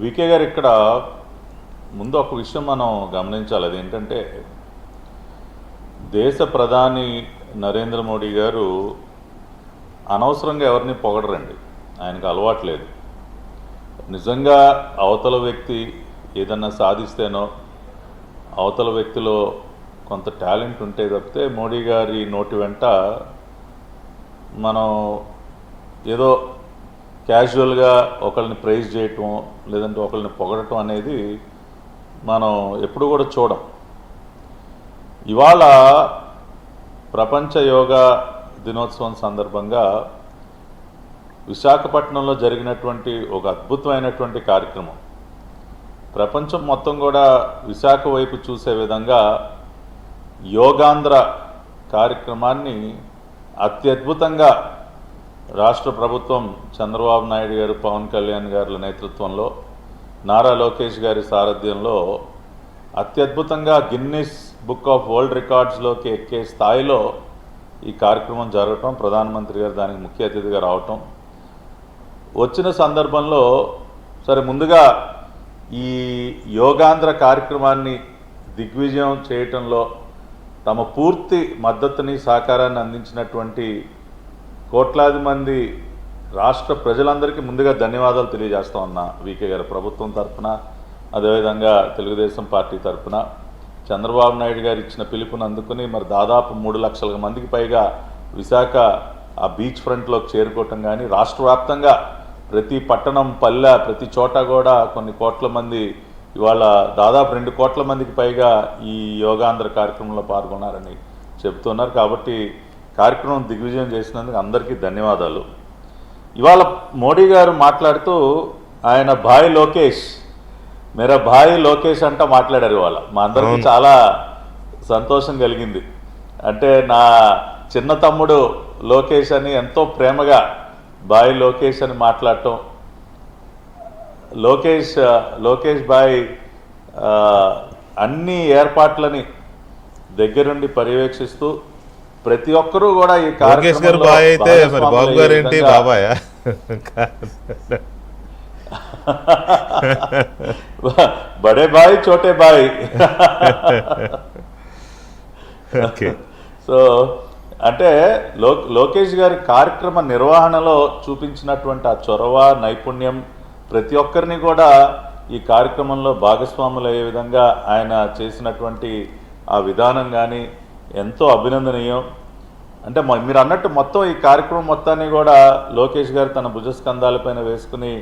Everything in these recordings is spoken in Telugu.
వికే గారు ఇక్కడ ముందు ఒక విషయం మనం గమనించాలి. అదేంటంటే దేశ ప్రధాని నరేంద్ర మోడీ గారు అనవసరంగా ఎవరిని పొగడరండి. ఆయనకు అలవాట్లేదు. నిజంగా అవతల వ్యక్తి ఏదన్నా సాధిస్తేనో అవతల వ్యక్తిలో కొంత టాలెంట్ ఉంటే తప్పితే మోడీ గారి నోటి వెంట మనం ఏదో క్యాజువల్గా ఒకరిని ప్రైజ్ చేయటం లేదంటే ఒకరిని పొగడటం అనేది మనం ఎప్పుడు కూడా చూడం. ఇవాళ ప్రపంచ యోగా దినోత్సవం సందర్భంగా విశాఖపట్నంలో జరిగినటువంటి ఒక అద్భుతమైనటువంటి కార్యక్రమం ప్రపంచం మొత్తం కూడా విశాఖ వైపు చూసే విధంగా యోగాంధ్ర కార్యక్రమాన్ని అత్యద్భుతంగా రాష్ట్ర ప్రభుత్వం చంద్రబాబు నాయుడు గారు, పవన్ కళ్యాణ్ గారి నేతృత్వంలో, నారా లోకేష్ గారి సారథ్యంలో అత్యద్భుతంగా గిన్నిస్ బుక్ ఆఫ్ వరల్డ్ రికార్డ్స్లోకి ఎక్కే స్థాయిలో ఈ కార్యక్రమం జరగటం, ప్రధానమంత్రి గారు దానికి ముఖ్య అతిథిగా రావటం వచ్చిన సందర్భంలో సరే ముందుగా ఈ యోగాంధ్ర కార్యక్రమాన్ని దిగ్విజయం చేయటంలో తమ పూర్తి మద్దతుని సహకారాన్ని అందించినటువంటి కోట్లాది మంది రాష్ట్ర ప్రజలందరికీ ముందుగా ధన్యవాదాలు తెలియజేస్తా ఉన్నా. వికే గారు ప్రభుత్వం తరఫున, అదేవిధంగా తెలుగుదేశం పార్టీ తరఫున చంద్రబాబు నాయుడు గారు ఇచ్చిన పిలుపుని అందుకుని మరి దాదాపు 3 లక్షల మందికి పైగా విశాఖ ఆ బీచ్ ఫ్రంట్లోకి చేరుకోవటం కానీ, రాష్ట్ర వ్యాప్తంగా ప్రతి పట్టణం, పల్లె, ప్రతి చోట కూడా కొన్ని కోట్ల మంది ఇవాళ దాదాపు 2 కోట్ల మందికి పైగా ఈ యోగాంధ్ర కార్యక్రమంలో పాల్గొన్నారని చెప్తున్నారు. కాబట్టి కార్యక్రమం దిగ్విజయం చేసినందుకు అందరికీ ధన్యవాదాలు. ఇవాళ మోడీ గారు మాట్లాడుతూ ఆయన భాయ్ లోకేష్, మేరా భాయ్ లోకేష్ అంట మాట్లాడారు. ఇవాళ మా అందరికీ చాలా సంతోషం కలిగింది. అంటే నా చిన్న తమ్ముడు లోకేష్ అని ఎంతో ప్రేమగా భాయ్ లోకేష్ అని మాట్లాడటం, లోకేష్ భాయ్ అన్ని ఏర్పాట్లని దగ్గరుండి పర్యవేక్షిస్తూ ప్రతి ఒక్కరూ కూడా ఈ కార్యక్రమంలో బడే బాయ్ చోటే బాయ్. సో అంటే లోకేష్ గారి కార్యక్రమ నిర్వహణలో చూపించినటువంటి ఆ చొరవ, నైపుణ్యం ప్రతి ఒక్కరిని కూడా ఈ కార్యక్రమంలో భాగస్వాములు అయ్యే విధంగా ఆయన చేసినటువంటి ఆ విధానం కానీ ఎంతో అభినందనీయం. అంటే మీరు అన్నట్టు మొత్తం ఈ కార్యక్రమం మొత్తాన్ని కూడా లోకేష్ గారు తన భుజస్కంధాలపైన వేసుకుని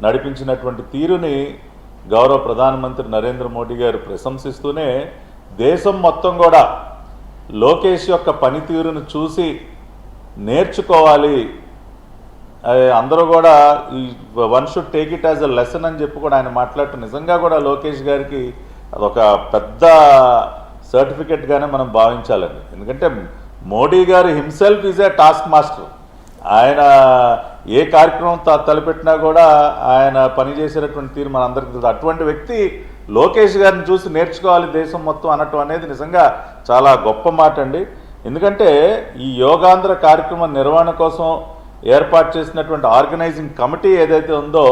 నడిపించినటువంటి తీరుని గౌరవ ప్రధానమంత్రి నరేంద్ర మోడీ గారు ప్రశంసిస్తూనే దేశం మొత్తం కూడా లోకేష్ యొక్క పనితీరును చూసి నేర్చుకోవాలి, అందరూ కూడా ఈ one should take it as a lesson అని చెప్పి కూడా ఆయన మాట్లాడటం నిజంగా కూడా లోకేష్ గారికి అదొక పెద్ద సర్టిఫికెట్గానే మనం భావించాలండి. ఎందుకంటే మోడీ గారు himself is a task master. ఆయన ఏ కార్యక్రమం తలపెట్టినా కూడా ఆయన పనిచేసేటటువంటి తీరు మన అందరికీ తెలుసు. అటువంటి వ్యక్తి లోకేష్ గారిని చూసి నేర్చుకోవాలి దేశం మొత్తం అనటం అనేది నిజంగా చాలా గొప్ప మాట అండి. ఎందుకంటే ఈ యోగాంధ్ర కార్యక్రమం నిర్వహణ కోసం ఏర్పాటు చేసినటువంటి ఆర్గనైజింగ్ కమిటీ ఏదైతే ఉందో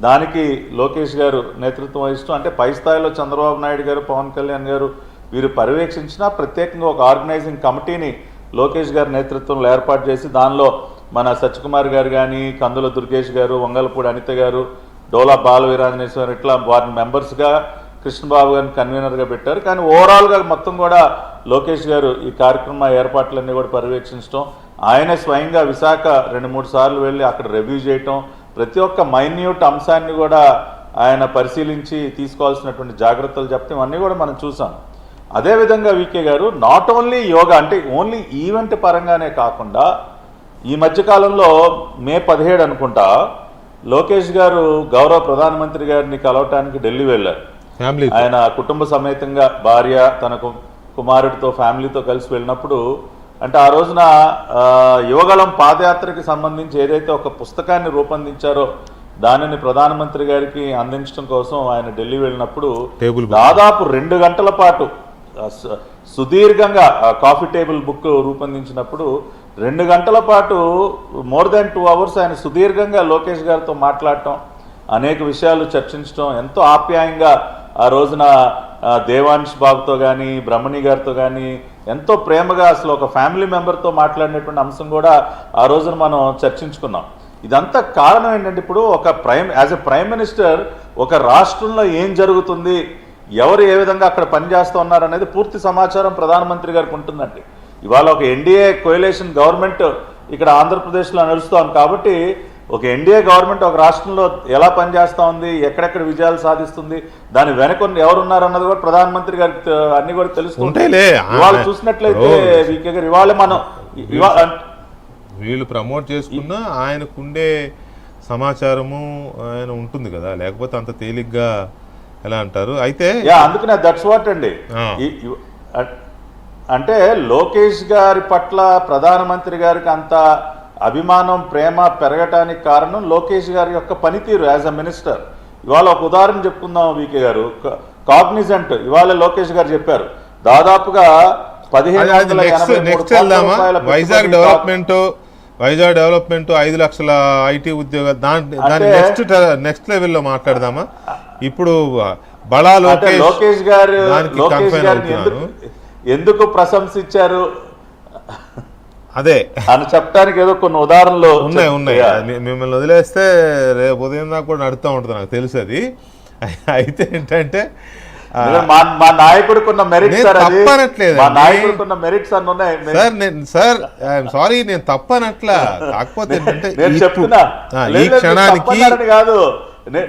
దానికి లోకేష్ గారు నేతృత్వం వహిస్తూ, అంటే పై స్థాయిలో చంద్రబాబు నాయుడు గారు, పవన్ కళ్యాణ్ గారు వీరు పర్యవేక్షించిన ప్రత్యేకంగా ఒక ఆర్గనైజింగ్ కమిటీని లోకేష్ గారి నేతృత్వంలో ఏర్పాటు చేసి దానిలో మన సత్యకుమార్ గారు కానీ, కందుల దుర్గేష్ గారు, వంగలపూడి అనిత గారు, డోలా బాల వీరాంజనేశ్వర ఇట్లా వారిని మెంబర్స్గా, కృష్ణబాబు గారిని కన్వీనర్గా పెట్టారు. కానీ ఓవరాల్గా మొత్తం కూడా లోకేష్ గారు ఈ కార్యక్రమ ఏర్పాట్లన్నీ కూడా పర్యవేక్షించడం, ఆయనే స్వయంగా విశాఖ 2-3 సార్లు వెళ్ళి అక్కడ రివ్యూ చేయటం, ప్రతి ఒక్క మైన్యూట్ అంశాన్ని కూడా ఆయన పరిశీలించి తీసుకోవాల్సినటువంటి జాగ్రత్తలు చెప్పడం అన్నీ కూడా మనం చూసాం. అదేవిధంగా వికే గారు నాట్ ఓన్లీ యోగా అంటే ఓన్లీ ఈవెంట్ పరంగానే కాకుండా ఈ మధ్యకాలంలో మే 17 అనుకుంటా లోకేష్ గారు గౌరవ ప్రధానమంత్రి గారిని కలవటానికి ఢిల్లీ వెళ్ళారు. ఆయన కుటుంబ సమేతంగా భార్య, తన కుమారుడితో, ఫ్యామిలీతో కలిసి వెళ్ళినప్పుడు అంటే ఆ రోజున యువగళం పాదయాత్రకి సంబంధించి ఏదైతే ఒక పుస్తకాన్ని రూపొందించారో దానిని ప్రధానమంత్రి గారికి అందించడం కోసం ఆయన ఢిల్లీ వెళ్ళినప్పుడు దాదాపు 2 గంటల పాటు సుదీర్ఘంగా కాఫీ టేబుల్ బుక్ రూపొందించినప్పుడు 2 గంటల పాటు మోర్ దాన్ 2 అవర్స్ ఆయన సుదీర్ఘంగా లోకేష్ గారితో మాట్లాడటం, అనేక విషయాలు చర్చించడం ఎంతో ఆప్యాయంగా ఆ రోజున దేవాంశ్ బాబుతో కానీ బ్రహ్మణి గారితో కానీ ఎంతో ప్రేమగా అసలు ఒక ఫ్యామిలీ మెంబర్తో మాట్లాడినటువంటి అంశం కూడా ఆ రోజున మనం చర్చించుకున్నాం. ఇదంతా కారణం ఏంటంటే ఇప్పుడు ఒక యాజ్ ఎ ప్రైమ్ మినిస్టర్ ఒక రాష్ట్రంలో ఏం జరుగుతుంది, ఎవరు ఏ విధంగా అక్కడ పనిచేస్తూ ఉన్నారు అనేది పూర్తి సమాచారం ప్రధానమంత్రి గారికి ఉంటుందండి. ఇవాళ ఒక ఎన్డీఏ కోయలేషన్ గవర్నమెంట్ ఇక్కడ ఆంధ్రప్రదేశ్లో నడుస్తోంది కాబట్టి ఒక ఎన్డీఏ గవర్నమెంట్ ఒక రాష్ట్రంలో ఎలా పనిచేస్తూ ఉంది, ఎక్కడెక్కడ విజయాలు సాధిస్తుంది, దాని వెనక ఎవరున్నారన్నది కూడా ప్రధానమంత్రి గారికి అన్ని కూడా తెలుసుకుంటాయి. ఇవాళ చూసినట్లయితే వీకే గారు ఇవాళ మనం వీళ్ళు ప్రమోట్ చేసుకున్నా ఆయనకుండే సమాచారము ఆయన ఉంటుంది కదా, లేకపోతే అంత తేలిగ్గా ఎలా అంటారు. అయితే అందుకనే దట్స్ వాట్ అండి. అంటే లోకేష్ గారి పట్ల ప్రధానమంత్రి గారికి అంత అభిమానం ప్రేమ పెరగటానికి కారణం లోకేష్ గారి యొక్క పనితీరు యాజ్ అ మినిస్టర్. ఇవాళ ఒక ఉదాహరణ చెప్పుకుందాం వీకే గారు. కాగ్నిజెంట్ ఇవాళ లోకేష్ గారు చెప్పారు దాదాపుగా 15,000 వైజాగ్ డెవలప్మెంట్ 5 లక్షల ఐటీ ఉద్యోగాలు దాని నెక్స్ట్ లెవెల్లో మాట్లాడదామా. ఇప్పుడు బడా లోకేష్ గారు ఎందుకు ప్రశంసించారు అదే అని చెప్పడానికి ఏదో కొన్ని ఉదాహరణలు ఉన్నాయి. మిమ్మల్ని వదిలేస్తే రేపు ఉదయం దాకా కూడా నడుతూ ఉంటుంది, నాకు తెలుసు అది. అయితే ఏంటంటే మా నాయకుడుకున్న మెరిట్స్ తప్పనట్లేదు సార్, సారీ నేను తప్పనట్లా. కాకపోతే ఏంటంటే నేను చెప్తున్నా ఈ క్షణానికి కాదు నేను